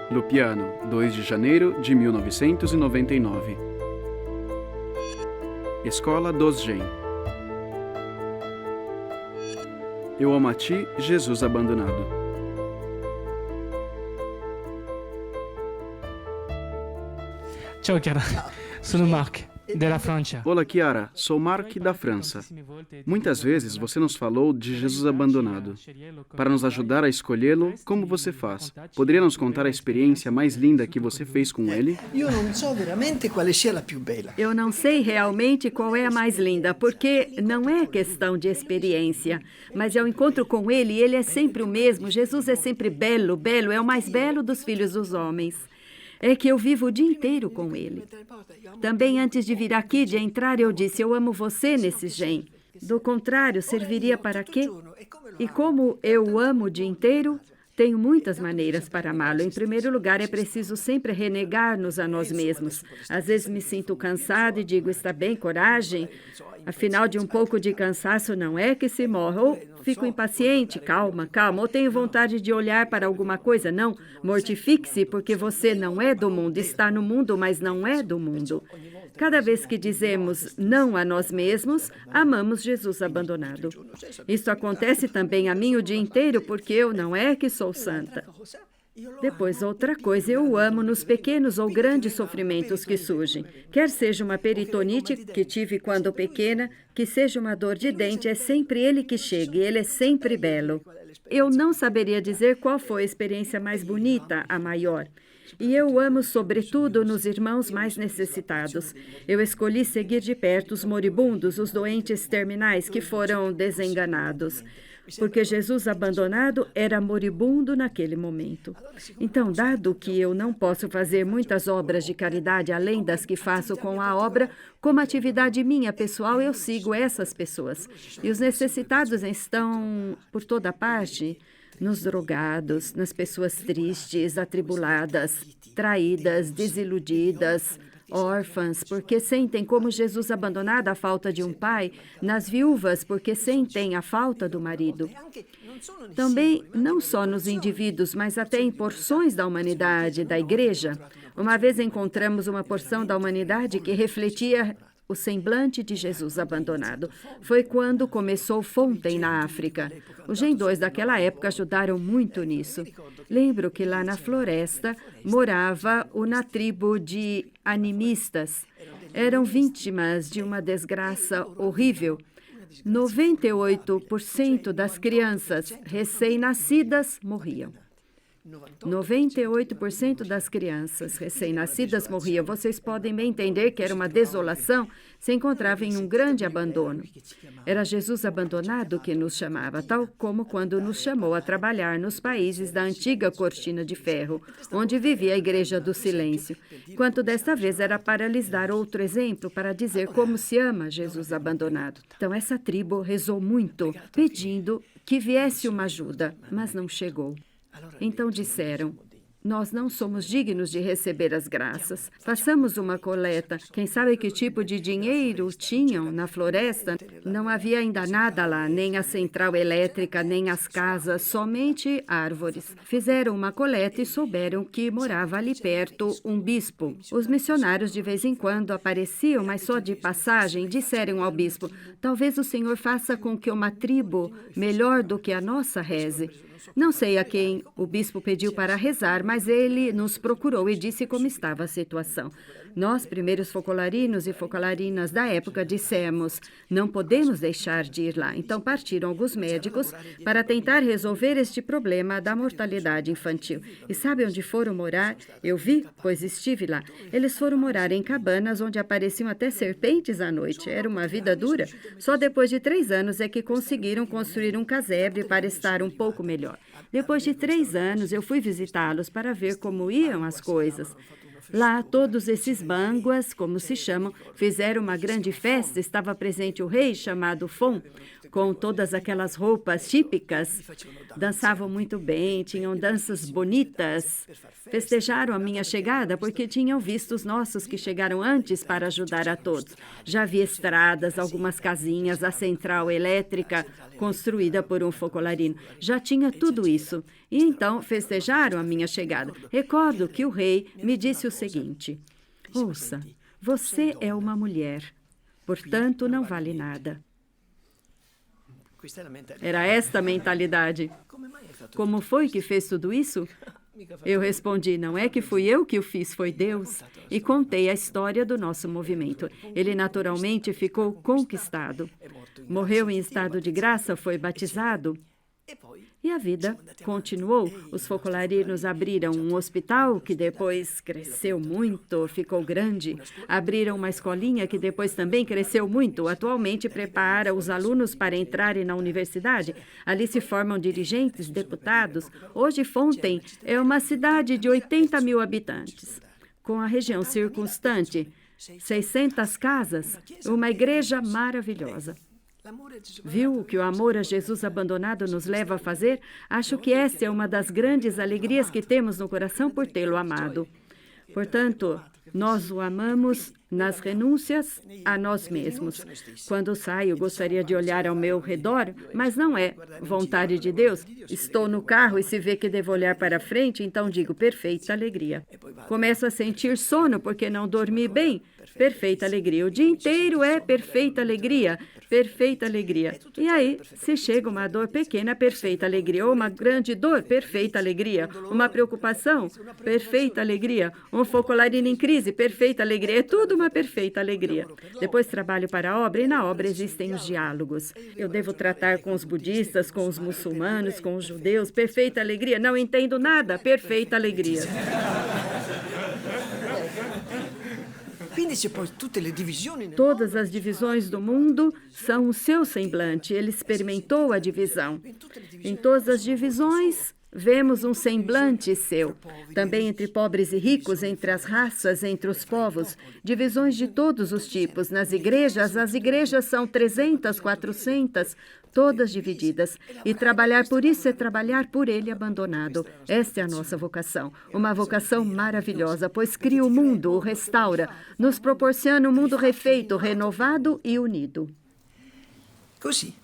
Lupiano, 2 de janeiro de 1999. Escola dos Gen. Eu amo a ti, Jesus abandonado. Ciao Chiara, sono Mark, della Francia. Olá, Chiara. Sou Mark, da França. Muitas vezes você nos falou de Jesus abandonado. Para nos ajudar a escolhê-lo, como você faz? Poderia nos contar a experiência mais linda que você fez com ele? Io non so veramente quale sia la più bella. Eu não sei realmente qual é a mais linda, porque não é questão de experiência, mas é o encontro com ele e ele é sempre o mesmo. Jesus é sempre belo, belo, é o mais belo dos filhos dos homens. É que eu vivo o dia inteiro com ele. Também antes de vir aqui, de entrar, eu disse, eu amo você nesse Gen. Do contrário, serviria para quê? E como eu o amo o dia inteiro, tenho muitas maneiras para amá-lo. Em primeiro lugar, é preciso sempre renegar-nos a nós mesmos. Às vezes me sinto cansada e digo, está bem, coragem. Afinal, de um pouco de cansaço não é que se morre. Ou fico impaciente, calma, calma. Ou tenho vontade de olhar para alguma coisa. Não, mortifique-se, porque você não é do mundo. Está no mundo, mas não é do mundo. Cada vez que dizemos não a nós mesmos, amamos Jesus abandonado. Isso acontece também a mim o dia inteiro, porque eu não é que sou santa. Depois, outra coisa, eu o amo nos pequenos ou grandes sofrimentos que surgem. Quer seja uma peritonite que tive quando pequena, que seja uma dor de dente, é sempre ele que chega e ele é sempre belo. Eu não saberia dizer qual foi a experiência mais bonita, a maior. E eu o amo sobretudo nos irmãos mais necessitados. Eu escolhi seguir de perto os moribundos, os doentes terminais que foram desenganados. Porque Jesus abandonado era moribundo naquele momento. Então, dado que eu não posso fazer muitas obras de caridade além das que faço com a obra, como atividade minha pessoal, eu sigo essas pessoas. E os necessitados estão por toda parte, nos drogados, nas pessoas tristes, atribuladas, traídas, desiludidas, órfãs, porque sentem como Jesus abandonado a falta de um pai, nas viúvas, porque sentem a falta do marido. Também, não só nos indivíduos, mas até em porções da humanidade, da igreja. Uma vez encontramos uma porção da humanidade que refletia o semblante de Jesus abandonado. Foi quando começou Fontaine na África. Os Gen 2 daquela época ajudaram muito nisso. Lembro que lá na floresta morava uma tribo de animistas. Eram vítimas de uma desgraça horrível. 98% das crianças recém-nascidas morriam. 98% das crianças recém-nascidas morriam. Vocês podem bem entender que era uma desolação, se encontrava em um grande abandono. Era Jesus abandonado que nos chamava, tal como quando nos chamou a trabalhar nos países da antiga cortina de ferro, onde vivia a Igreja do Silêncio. Quanto desta vez era para lhes dar outro exemplo, para dizer como se ama Jesus abandonado. Então essa tribo rezou muito, pedindo que viesse uma ajuda, mas não chegou. Então disseram, nós não somos dignos de receber as graças. Façamos uma coleta. Quem sabe que tipo de dinheiro tinham na floresta? Não havia ainda nada lá, nem a central elétrica, nem as casas, somente árvores. Fizeram uma coleta e souberam que morava ali perto um bispo. Os missionários de vez em quando apareciam, mas só de passagem, disseram ao bispo, talvez o Senhor faça com que uma tribo melhor do que a nossa reze. Não sei a quem o bispo pediu para rezar, mas ele nos procurou e disse como estava a situação. Nós, primeiros focolarinos e focolarinas da época, dissemos, não podemos deixar de ir lá. Então partiram alguns médicos para tentar resolver este problema da mortalidade infantil. E sabe onde foram morar? Eu vi, pois estive lá. Eles foram morar em cabanas onde apareciam até serpentes à noite. Era uma vida dura. Só depois de 3 anos é que conseguiram construir um casebre para estar um pouco melhor. Depois de 3 anos, eu fui visitá-los para ver como iam as coisas. Lá, todos esses banguas, como se chamam, fizeram uma grande festa. Estava presente o rei, chamado Fon. com todas aquelas roupas típicas. Dançavam muito bem, tinham danças bonitas. Festejaram a minha chegada porque tinham visto os nossos que chegaram antes para ajudar a todos. Já havia estradas, algumas casinhas, a central elétrica construída por um focolarino. Já tinha tudo isso. E então festejaram a minha chegada. Recordo que o rei me disse o seguinte: ouça, você é uma mulher, portanto não vale nada. Era esta a mentalidade. Como foi que fez tudo isso? Eu respondi, não é que fui eu que o fiz, foi Deus. E contei a história do nosso movimento. Ele naturalmente ficou conquistado. Morreu em estado de graça, foi batizado. E a vida continuou. Os focolarinos abriram um hospital que depois cresceu muito, ficou grande. Abriram uma escolinha que depois também cresceu muito. Atualmente prepara os alunos para entrarem na universidade. Ali se formam dirigentes, deputados. Hoje Fontaine é uma cidade de 80 mil habitantes. Com a região circunstante, 600 casas, uma igreja maravilhosa. Viu o que o amor a Jesus abandonado nos leva a fazer? Acho que esta é uma das grandes alegrias que temos no coração por tê-lo amado. Portanto, nós o amamos nas renúncias a nós mesmos. Quando saio, gostaria de olhar ao meu redor, mas não é vontade de Deus. Estou no carro e se vê que devo olhar para frente, então digo, perfeita alegria. Começo a sentir sono porque não dormi bem. Perfeita alegria. O dia inteiro é perfeita alegria. Perfeita alegria. E aí, se chega uma dor pequena, perfeita alegria. Ou uma grande dor, perfeita alegria. Uma preocupação, perfeita alegria. Um focolarino em crise, perfeita alegria. É tudo uma perfeita alegria. Depois trabalho para a obra e na obra existem os diálogos. Eu devo tratar com os budistas, com os muçulmanos, com os judeus. Perfeita alegria. Não entendo nada. Perfeita alegria. Todas as divisões do mundo são o seu semblante. Ele experimentou a divisão. Em todas as divisões, vemos um semblante seu. Também entre pobres e ricos, entre as raças, entre os povos. Divisões de todos os tipos. Nas igrejas, as igrejas são 300, 400, todas divididas. E trabalhar por isso é trabalhar por ele abandonado. Esta é a nossa vocação. Uma vocação maravilhosa, pois cria o mundo, o restaura, nos proporciona um mundo refeito, renovado e unido. Così.